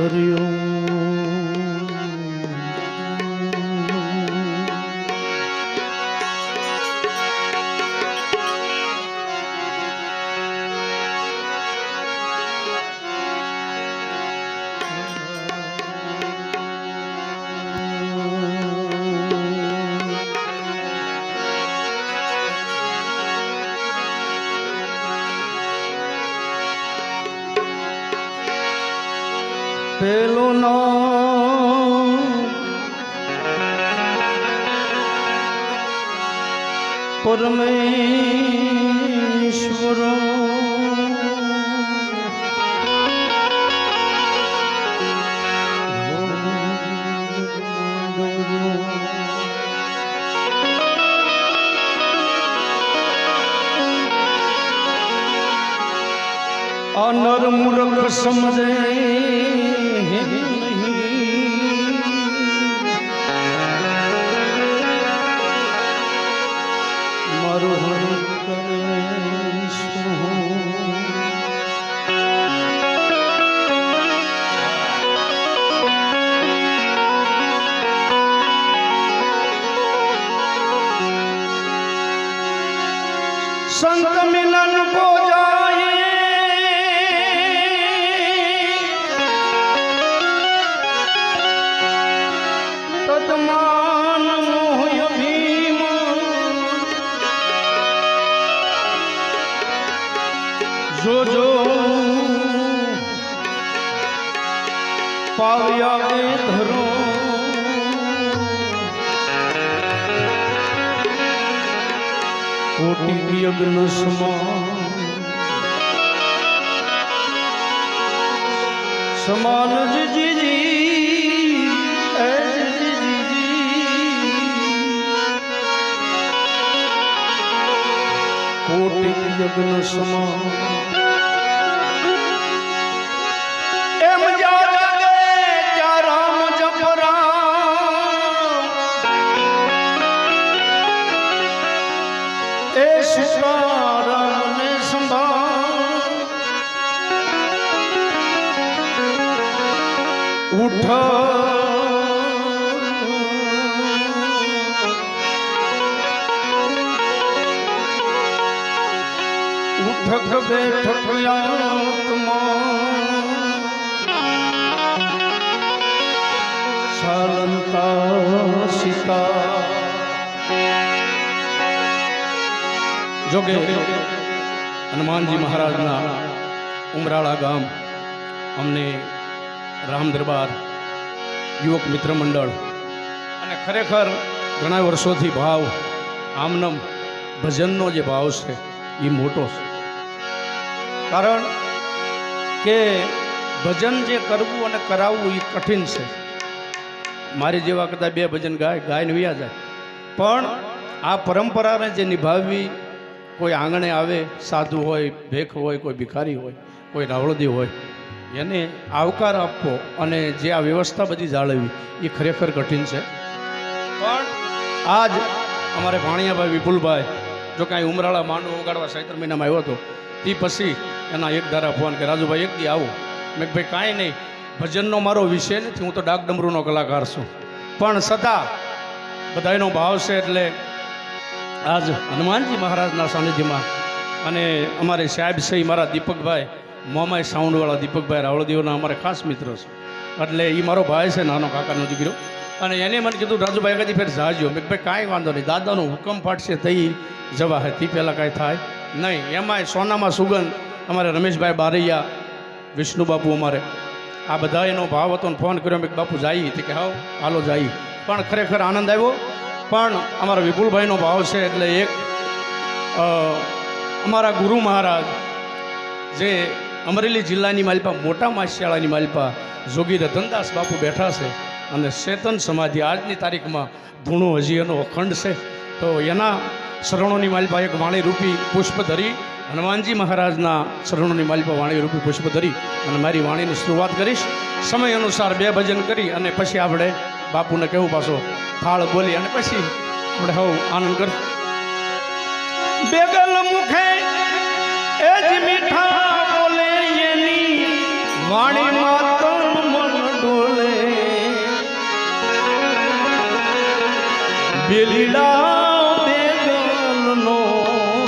હરિયો પેલું નામ પરમેશ્વર આ નર મૂર્ખ સમજે संत मिलन को जाए तदमान मोह भीम जो जो पाव्या के धरो कोटि यज्ञ समान जी जी कोटि यज्ञ समान एम जा जगे क्या राम जपरा ए सीताराम ने संभाल उठ उठक बैठक आत्मा शांता सीता जोगे हनुमानजी महाराजना उमराळा गाम अमने राम दरबार युवक मित्र मंडल अने खरेखर घणा वर्षोथी भाव आमनम भजननो जे भाव छे ए मोटो छे कारण के भजन जे करवू अने करावू ए कठिन छे मारी जेवा कदा बे भजन गायने वया जाय पण आ परंपराने जे निभाववी कोई आंगणे आवे साधु होय भेख होय कोई भिखारी होय कोई रावळदी होय એને આવકાર આપવો અને જે આ વ્યવસ્થા બધી જાળવવી એ ખરેખર કઠિન છે પણ આજ અમારે ભાણિયાભાઈ વિપુલભાઈ જો કાંઈ ઉમરાળા માંડવો ઉગાડવા ચૈત્ર મહિનામાં આવ્યો હતો તે પછી એના એક ધારા ફોન કે રાજુભાઈ એક દી આવો મેં ભાઈ કાંઈ નહીં ભજનનો મારો વિષય નથી હું તો ડાક ડમરૂનો કલાકાર છું પણ છતાં બધાનો ભાવ છે એટલે આજ હનુમાનજી મહારાજના સાનિધ્યમાં અને અમારે સાહેબ છે મારા દીપકભાઈ મોમાઈ સાઉન્ડવાળા દીપકભાઈ રાવળદેવના અમારે ખાસ મિત્ર છે એટલે એ મારો ભાઈ છે નાનો કાકાનો દીકરો અને એને મને કીધું રાજુભાઈ કદી ફેર જાજો મેં ભાઈ કાંઈ વાંધો નહીં દાદાનો હુકમ પાડશે તઈ જવા હે તે પહેલાં કાંઈ થાય નહીં એમાંય સોનામાં સુગંધ અમારે રમેશભાઈ બારૈયા વિષ્ણુ બાપુ અમારે આ બધા એનો ભાવ હતો ને ફોન કર્યો મેં બાપુ જઈએ તે કે હાવ હાલો જઈએ પણ ખરેખર આનંદ આવ્યો પણ અમારા વિપુલભાઈનો ભાવ છે એટલે એક અમારા ગુરુ મહારાજ જે અમરેલી જિલ્લાની માલિપા મોટા માસિયાળાની માલિપા જોગી રતનદાસ બાપુ બેઠા છે અને ચેતન સમાધિ આજની તારીખમાં ધૂણો હજી એનો અખંડ છે તો એના શરણોની માલિપા એક વાણીરૂપી પુષ્પ ધરી હનુમાનજી મહારાજના શરણોની માલિપા વાણીરૂપી પુષ્પ ધરી અને મારી વાણીની શરૂઆત કરીશ સમય અનુસાર બે ભજન કરી અને પછી આપણે બાપુને કહેવું પાછો થાળ બોલી અને પછી આપણે હવ આનંદ કર બેગલ મુખે એ જ મીઠા બોલે એની વાણી માતન મન વેલીડા બેગલનો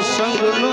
સંગનો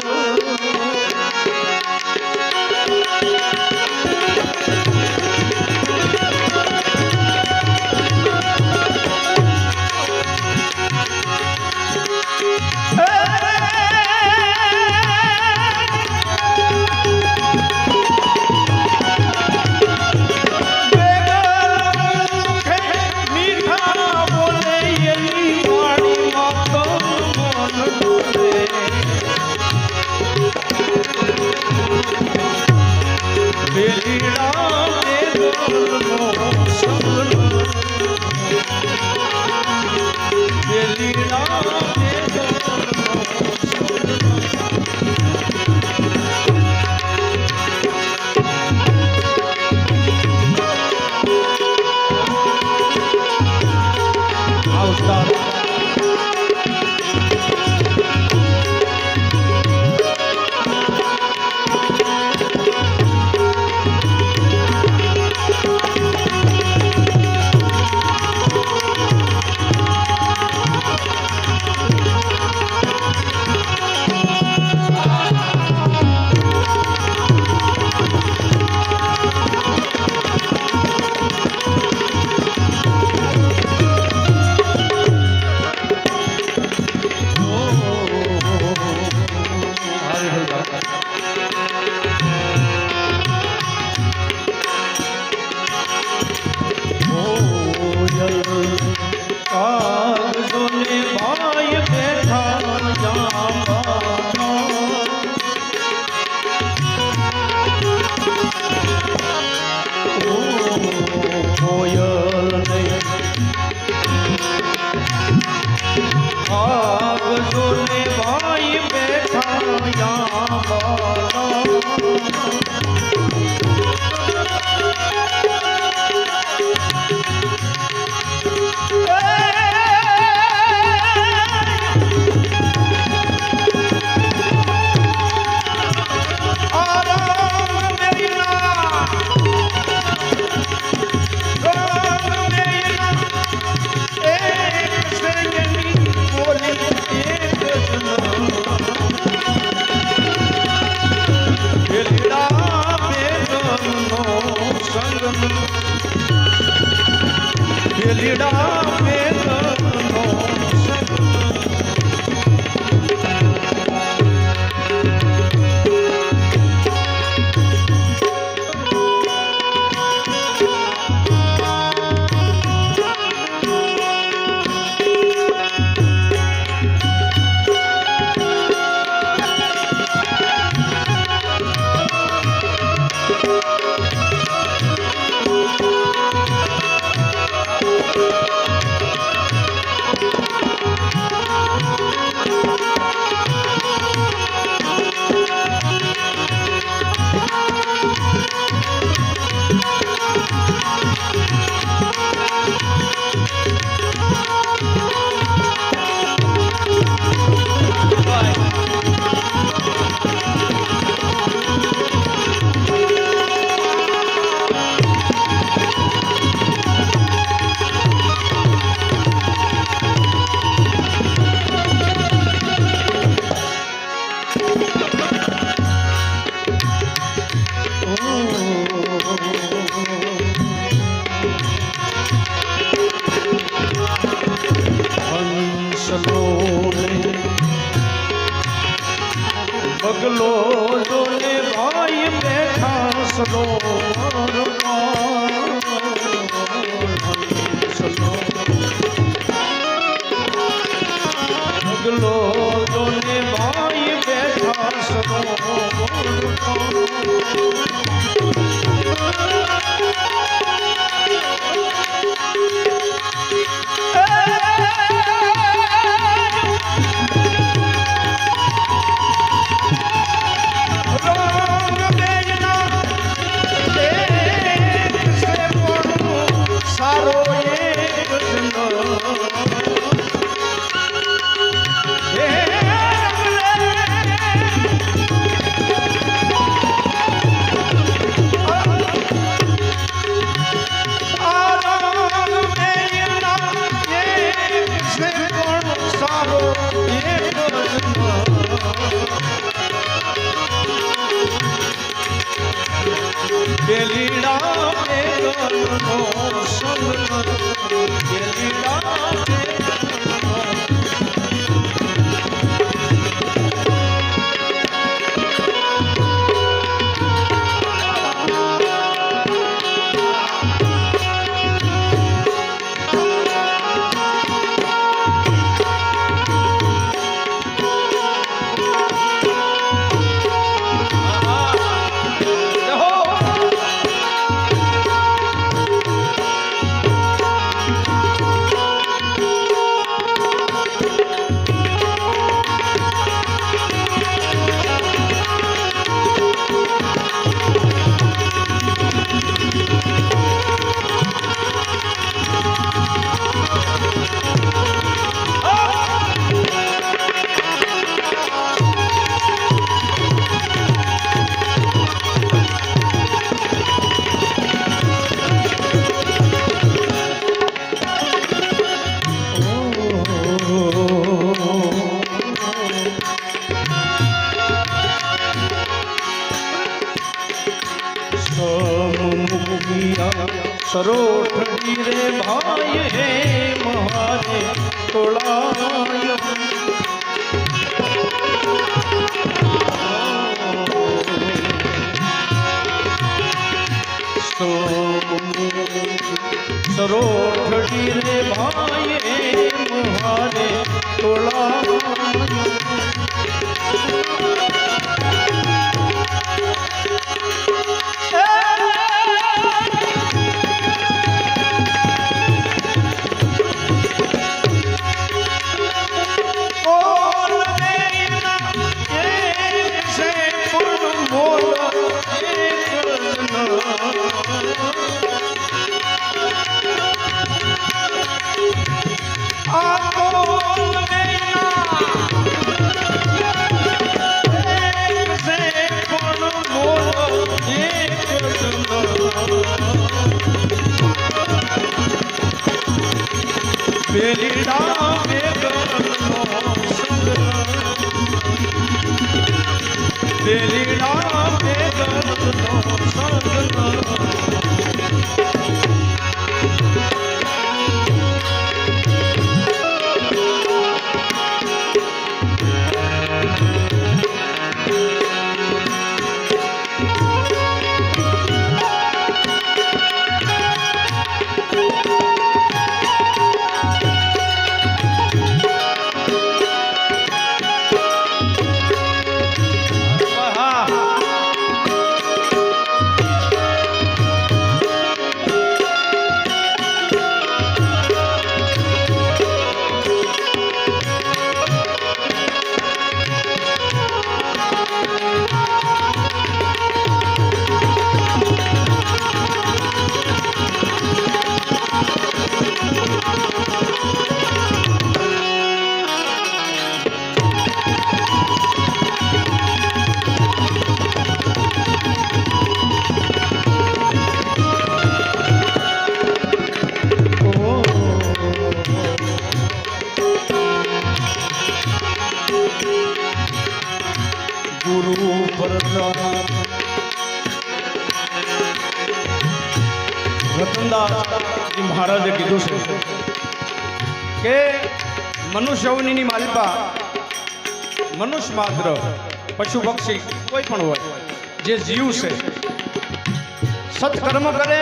બગલો જોને ભાઈ બેઠા સરોવરમાં બગલો જોને ભાઈ બેઠા સરોવરમાં સરોઠડી રે ભાઈ હે મારે તોળાયો સરોઠડી રે ભાઈ હે મારે તોળાયો બેલીડા મેઘનો સંગ બેલીડા મેઘનો સંગ ગુરુ વરદાન રતનદાસજી મહારાજે કીધું છે કે મનુષ્ય અવનીની માલિપા મનુષ્ય માત્ર પશુ પક્ષી કોઈ પણ હોય જે જીવ છે સત્કર્મ કરે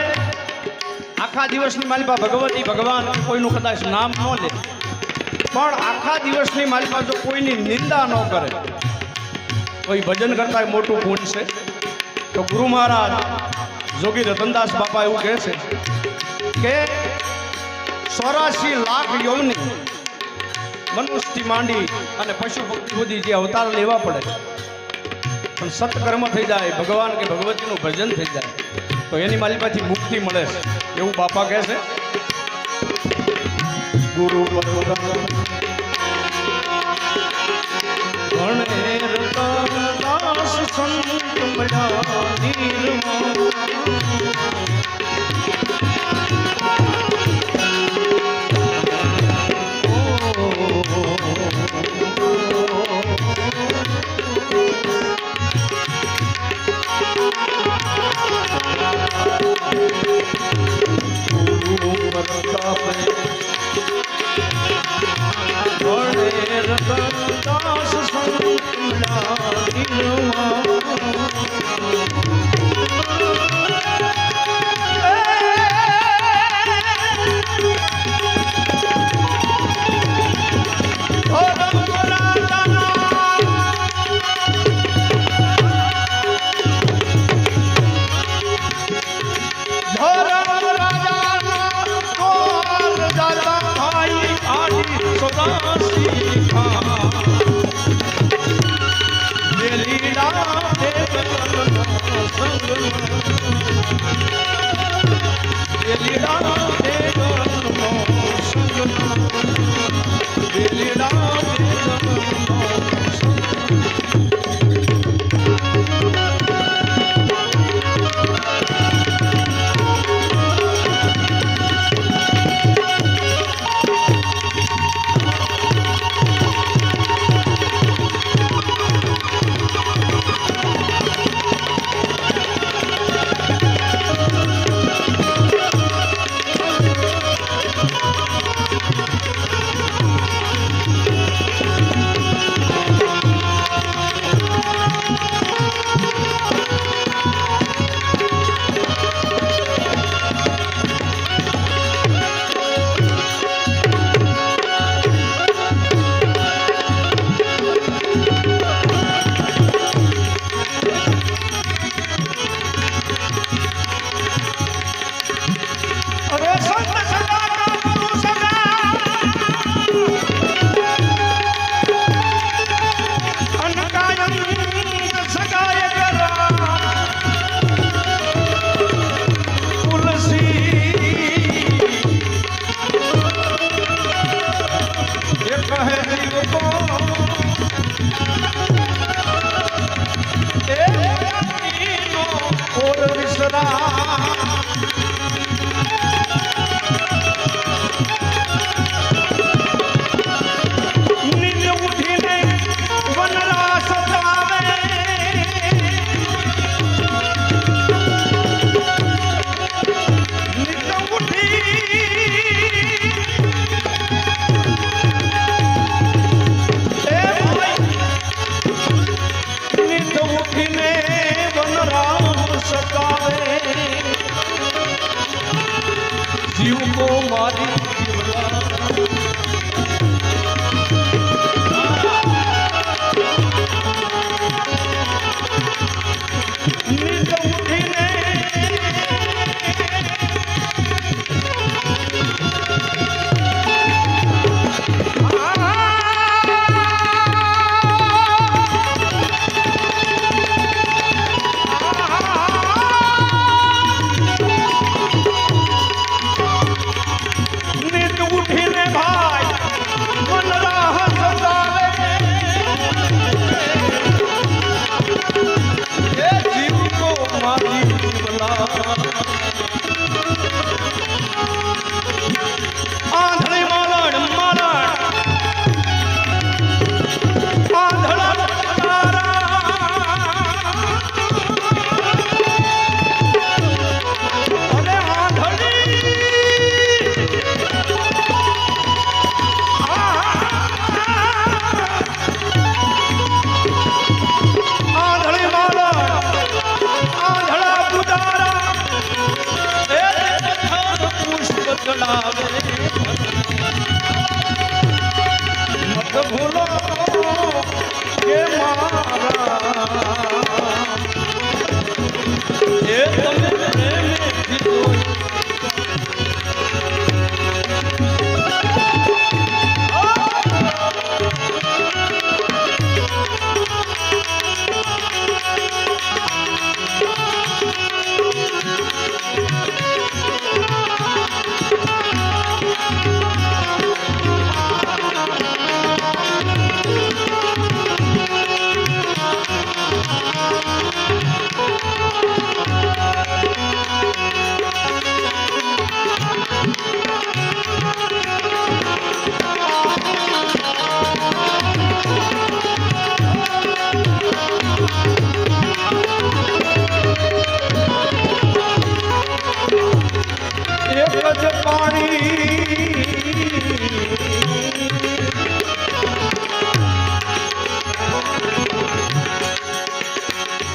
આખા દિવસની માલિપા ભગવતી ભગવાન કોઈનું કદાચ નામ ન લે પણ આખા દિવસની માલિપા જો કોઈની નિંદા ન કરે કોઈ ભજન કરતા મોટું પુણ્ય છે તો ગુરુ મહારાજ જોગી રતનદાસ બાપા એવું કહે છે કે 84 લાખ યોની મનુષ્યથી માંડી અને પશુ પક્ષી સુધી જે અવતાર લેવા પડે પણ સત્કર્મ થઈ જાય ભગવાન કે ભગવતીનું ભજન થઈ જાય તો એની માલિપાથી મુક્તિ મળે છે એવું બાપા કહે છે ગુરુ રતનદાસ સંત મળ્યા નીરમાં રતનદાસ સંત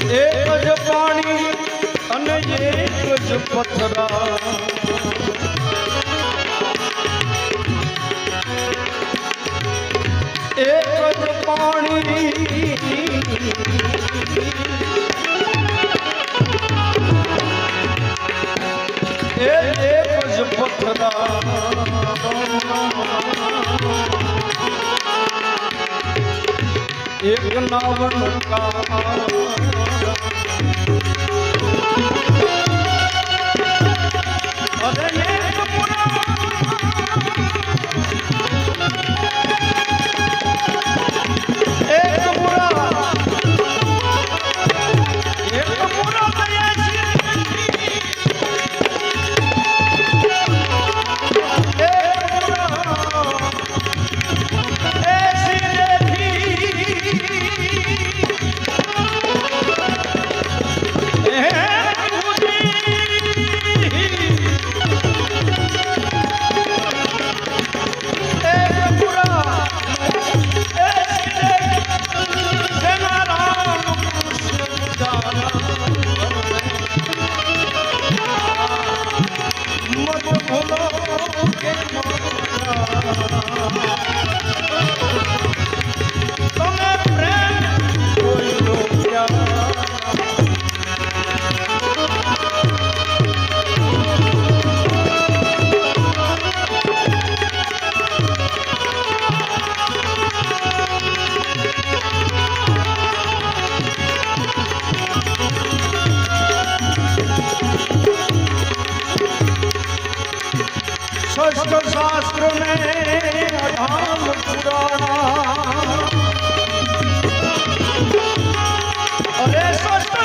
એક જ પાણી અને એક જ પથરા એક જ પાણી એક જ પથરા એક નાવન કા અરે એક પુરા એક પુરા शास्त्र में अधाम पुराना अरे शास्त्र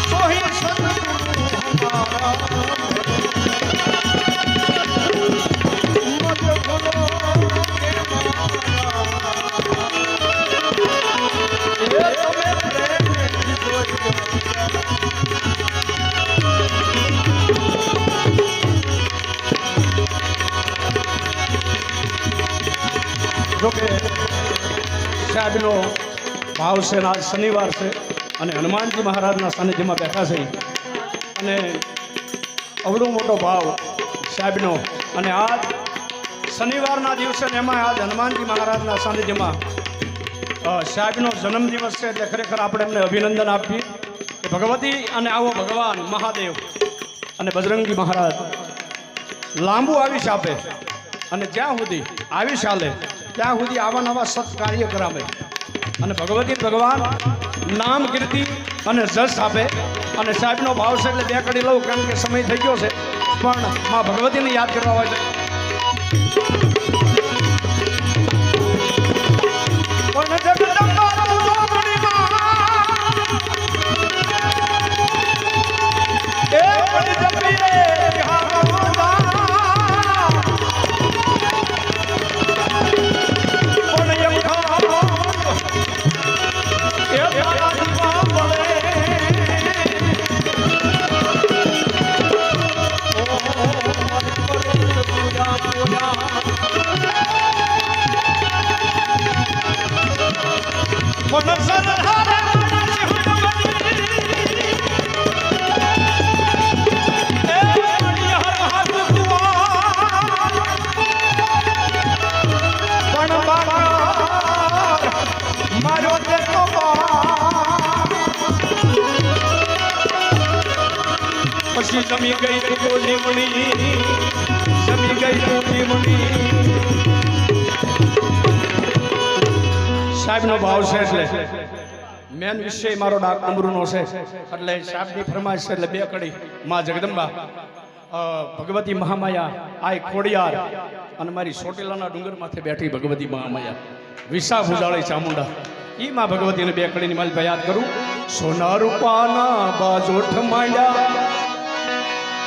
સોહી જોકે સાહેબનો ભાવ છે ને આજ શનિવાર છે અને હનુમાનજી મહારાજના સાનિધ્યમાં બેઠા છે અને અવડો મોટો ભાવ સાહેબનો અને આજ શનિવારના દિવસે ને એમાં આજ હનુમાનજી મહારાજના સાનિધ્યમાં સાહેબનો જન્મદિવસ છે એટલે ખરેખર આપણે એમને અભિનંદન આપીએ કે ભગવતી અને આવો ભગવાન મહાદેવ અને બજરંગી મહારાજ લાંબુ આયુષ્ય આપે અને જ્યાં સુધી આયુષ્ય હાલે ત્યાં સુધી આવા નવા સત્કાર્ય કરાવે અને ભગવતી ભગવાન નામ કીર્તિ અને જશ આપે અને સાહેબનો ભાવ છે એટલે બે કડી લઉં કારણ કે સમય થઈ ગયો છે પણ માં ભગવતીને યાદ કરવા હોય છે જમી ગઈ ટોલી મણી જમી ગઈ ટોલી મણી સાહેબનો ભાવ છે એટલે મેન વિષય મારો ડાક ડમરૂનો છે એટલે સાહેબની ફરમાઈશ છે એટલે બે કડી માં જગદંબા ભગવતી મહામાયા આય ખોડિયાર અને મારી ચોટીલાના ડુંગર માથે બેઠી ભગવતી મહામાયા વિસા ભુજાળી ચામુંડા ઈ માં ભગવતીને બે કડીની માલિકા યાદ કરું સોના રૂપાના બાજોઠ માંડ્યા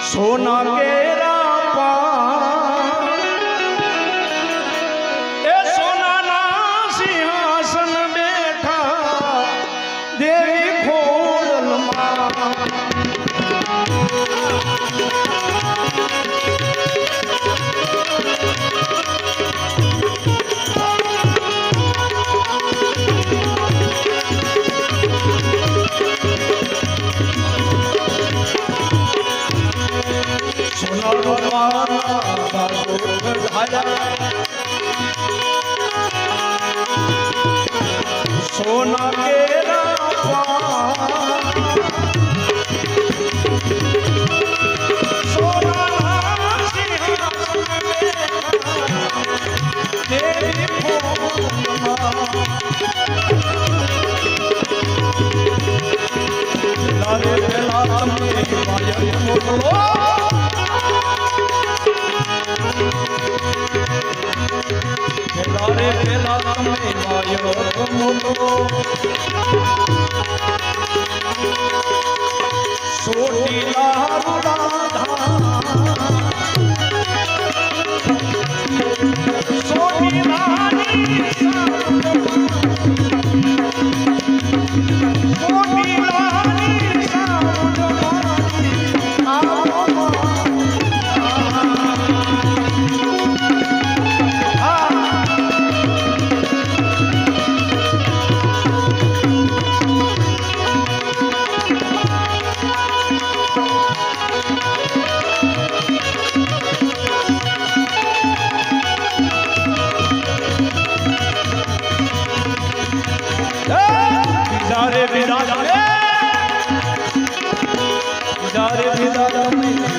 સોના કેરા પા એ સોનાના સિંહાસન બેઠા દેવી ખોડલમાં સોના કેરા સોના દેવી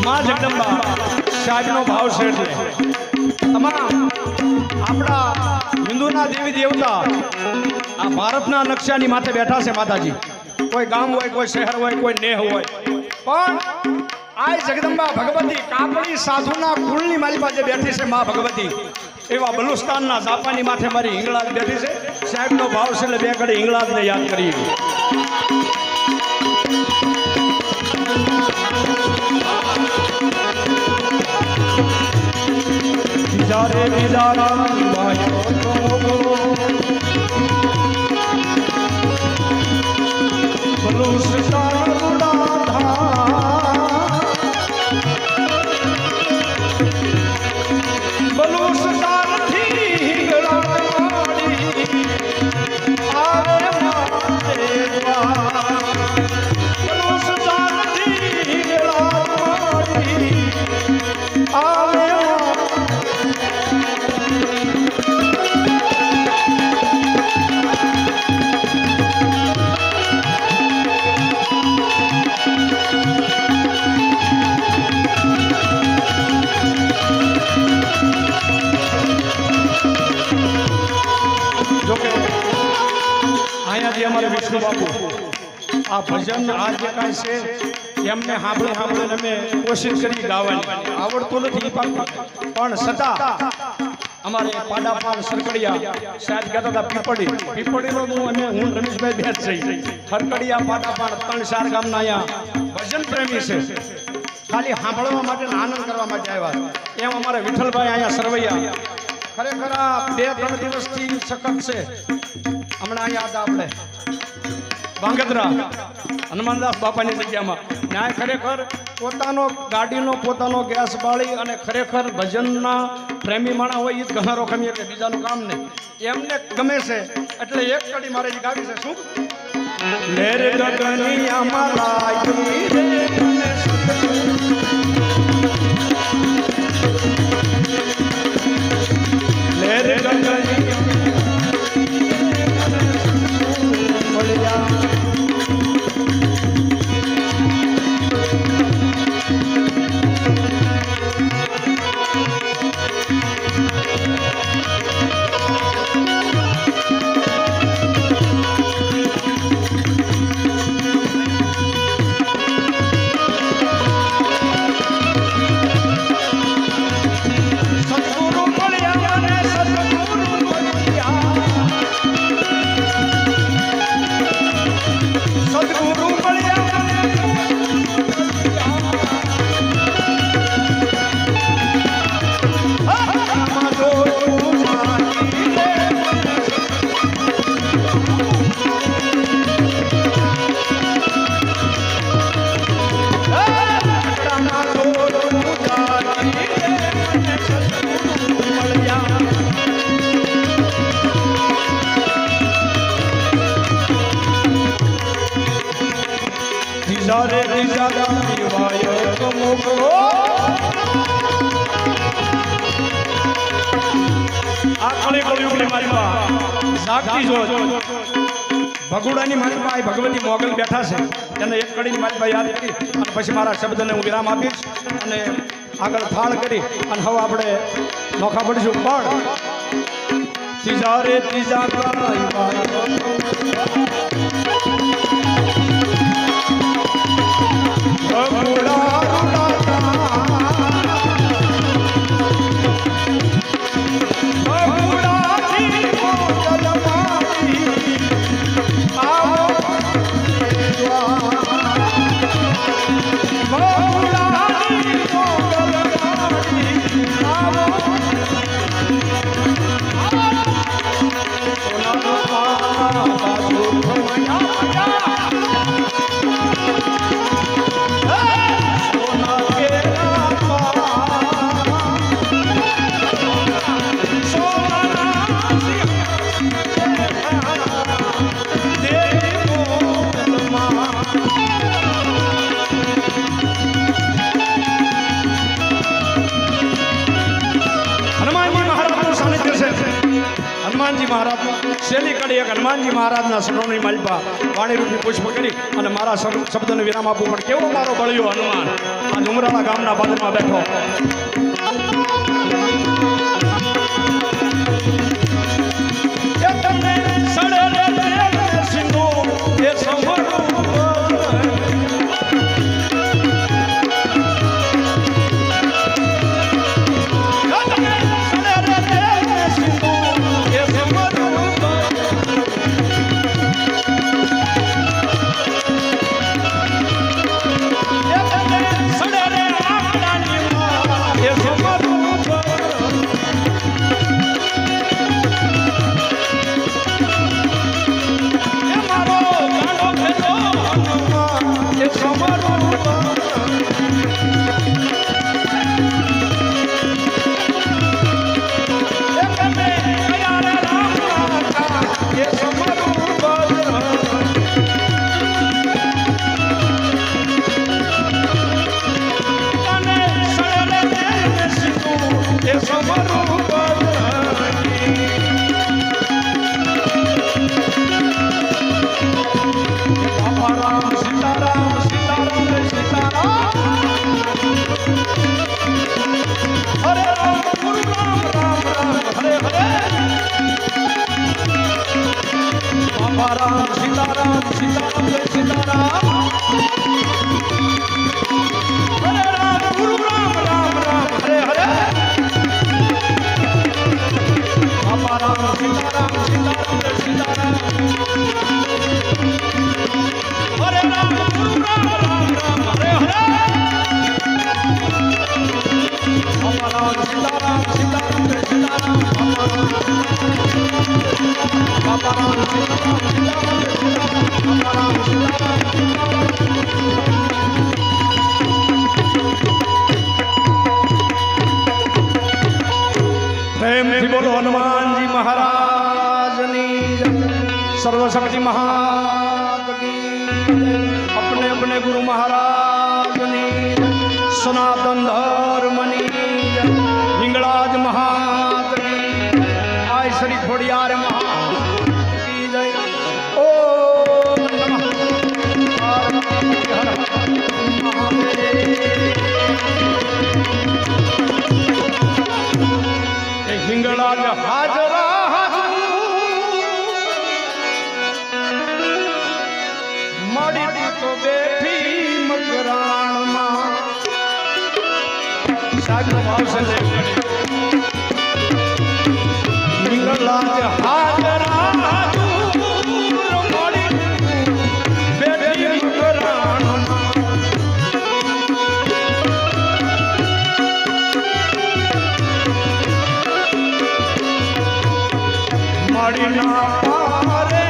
માં જગદંબા સાહેબનો ભાવ છે એટલે તમામ આપણા હિન્દુના દેવી દેવતા આ ભારતના નકશાની માથે બેઠા છે માતાજી કોઈ ગામ હોય કોઈ શહેર હોય કોઈ નેહ હોય પણ આ જગદંબા ભગવતી કાપડી સાધુના કુળની મારી પાસે બેઠી છે માં ભગવતી એવા બલુસ્તાનના જાપાની માથે મારી હિંગળાજ બેઠી છે સાહેબનો ભાવ છે એટલે બે ઘડી હિંગળાજને યાદ કરીએ જ્યારે વિદારાની વાયો ભલું સતારુડા ધા ભલું સતારથી ગળાડી આવે મારે ભલું સતારથી ગળાડી આવે જોકે અહીંયાથી અમારે વિષ્ણુ બાપુ આ ભજન આ જે કાંઈ છે એમને સાંભળીને અમે કોશિશ કરી ગાવાની આવડતું નથી પણ છતાં અમારે પાડાપાડ સરકડિયા સાહેબ કહેતા હતા પીપળીનો હું રમેશભાઈ ભેટ છે સરકડિયા પાડાપાડ 3-4 ગામના અહીંયા ભજન પ્રેમી છે ખાલી સાંભળવા માટે આનંદ કરવા માટે આવ્યા એમ અમારે વિઠ્ઠલભાઈ અહીંયા સરવૈયા ખરેખર આ 2-3 દિવસથી સખત છે હમણાં અહીંયા હતા આપણે વાંગદરા હનુમાનદાસ બાપાની જગ્યામાં ન્યાય ખરેખર પોતાનો ગાડીનો પોતાનો ગેસ બાળી અને ખરેખર ભજનના પ્રેમી માણા હોય એ જ ઘણારો ખમીએ કે બીજાનું કામ નહીં એમને ગમે છે એટલે એક કડી મારે જે ગાવી છે શું લેર ગગની અમારા લેર ગગની રે વિદારાની વાયો મોકલો આ કળી કળિયુગની માલિકા જાગતી જોત ભગુડાની માલિકા ભગવતી મોગલ બેઠા છે એને એક કડીની માલિકા યાદ કરી અને પછી મારા શબ્દને હું વિરામ આપીશ અને આગળ થાળ કરી અને હવે આપણે નોખા પડીશું પણ ત્રીજા રે ત્રીજા કળી વાયો હનુમાનજી મહારાજ શેલી કડી એક હનુમાનજી મહારાજના શરણોની માલિકા વાણી રૂપી પુષ્પ કરી અને મારા શબ્દને વિરામ આપવું પણ કેવો મારો બળ્યો હનુમાન આ ઉમરાળા ગામના બાજુમાં બેઠો બાપા રામ સીતારામ સીતારામ જય સીતારામ હરે રામ ગુરુ રામ રામ રામ હરે હરે બાપા રામ સીતારામ સીતારામ જય સીતારામ હરે રામ ગુરુ રામ રામ રામ હરે હરે બાપા રામ સીતારામ સીતારામ જય સીતારામ બાપા રામ સીતારામ સીતારામ જય સીતારામ બાપા રામ પ્રેમથી બોલો હનુમાનજી મહારાજની જય. સર્વશક્તિ મહારાજ કી જય. अपने अपने गुरु महाराजની જય. સનાતન ધર્મની જય. હિંગળાજ મહાત્મની જય. આય શ્રી ખોડિયાર મહાની જય. ઓમ નમઃ પાર્વતી હર હર મહાદેવ. એ હિંગળાજ હાજરા હાજર મળી તો બેઠી મકરાણમાં સાગર ભાવસે હિંગળાજ હાજરા મળી બેઠી મકરાણમાં મળી ના પારે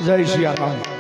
જય શ્રી રામ.